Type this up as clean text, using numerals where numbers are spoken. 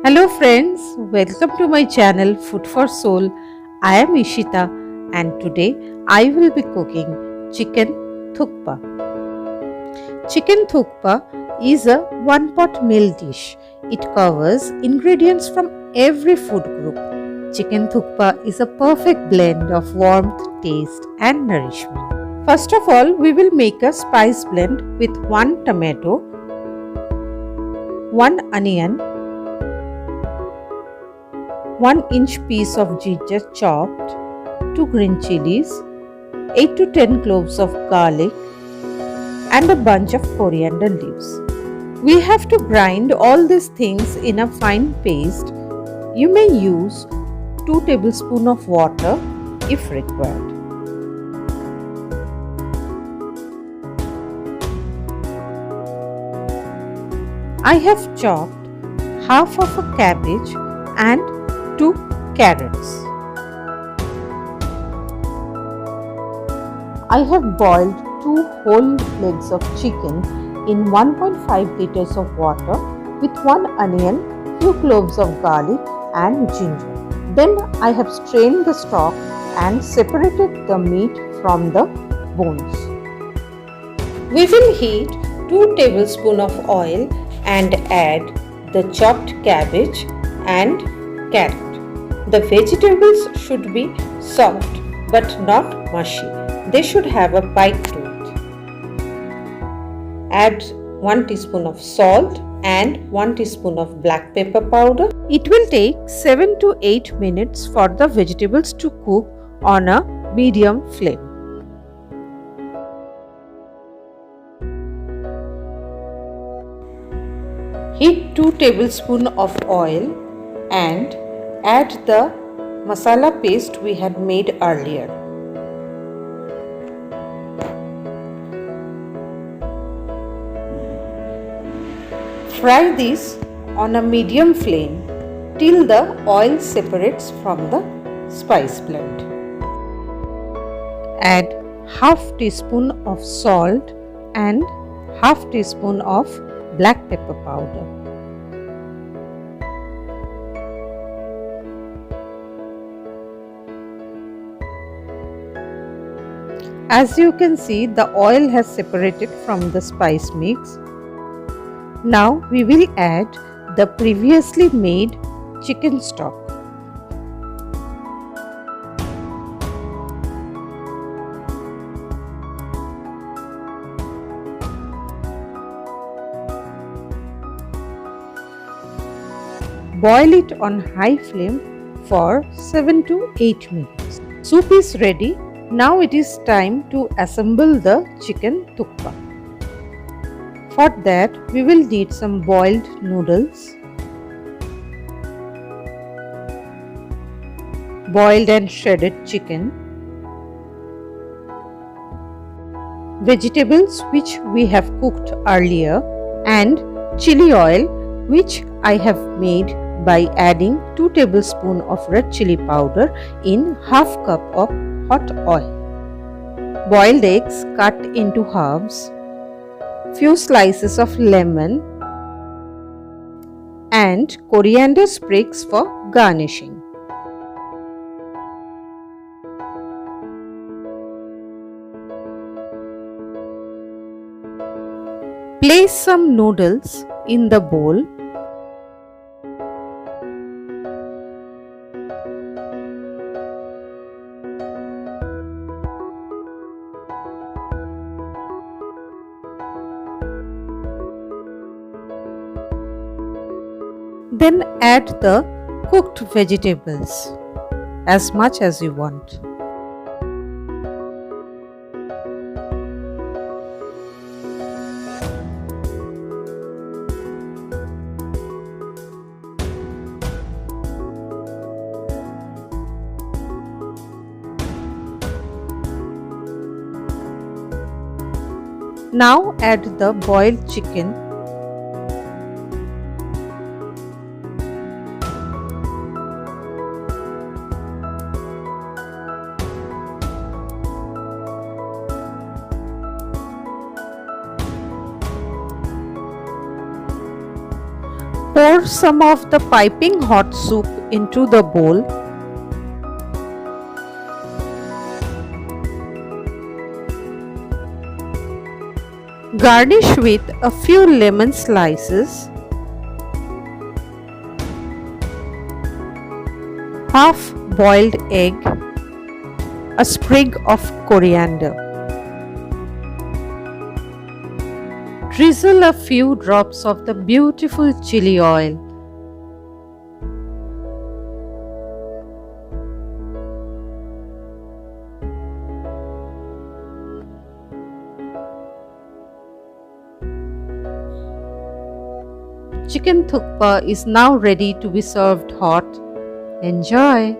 Hello friends, welcome to my channel Food for Soul. I am Ishita and today I will be cooking chicken thukpa. Chicken thukpa is a one-pot meal dish. It covers ingredients from every food group. Chicken thukpa is a perfect blend of warmth, taste and nourishment. First of all, we will make a spice blend with 1 tomato, 1 onion, 1-inch piece of ginger chopped, 2 green chilies, 8 to 10 cloves of garlic and a bunch of coriander leaves. We have to grind all these things in a fine paste. You may use 2 tablespoons of water if required. I have chopped half of a cabbage and 2 carrots. I have boiled 2 whole legs of chicken in 1.5 liters of water with 1 onion, few cloves of garlic and ginger. Then I have strained the stock and separated the meat from the bones. We will heat 2 tablespoons of oil and add the chopped cabbage and carrot. The vegetables should be soft but not mushy. They should have a bite to it. Add 1 teaspoon of salt and 1 teaspoon of black pepper powder. It will take 7 to 8 minutes for the vegetables to cook on a medium flame. Heat 2 tablespoons of oil and add the masala paste we had made earlier. Fry this on a medium flame till the oil separates from the spice blend. Add half teaspoon of salt and half teaspoon of black pepper powder. As you can see, the oil has separated from the spice mix. Now we will add the previously made chicken stock. Boil it on high flame for 7 to 8 minutes. Soup is ready. Now it is time to assemble the chicken thukpa. For that, we will need some boiled noodles, boiled and shredded chicken, vegetables which we have cooked earlier, and chili oil which I have made by adding 2 tablespoons of red chili powder in half cup of hot oil. Boiled eggs cut into halves, few slices of lemon and coriander sprigs for garnishing. Place some noodles in the bowl. Then add the cooked vegetables as much as you want. Now add the boiled chicken. Pour some of the piping hot soup into the bowl. Garnish with a few lemon slices, half boiled egg, a sprig of coriander. Drizzle a few drops of the beautiful chili oil. Chicken thukpa is now ready to be served hot. Enjoy!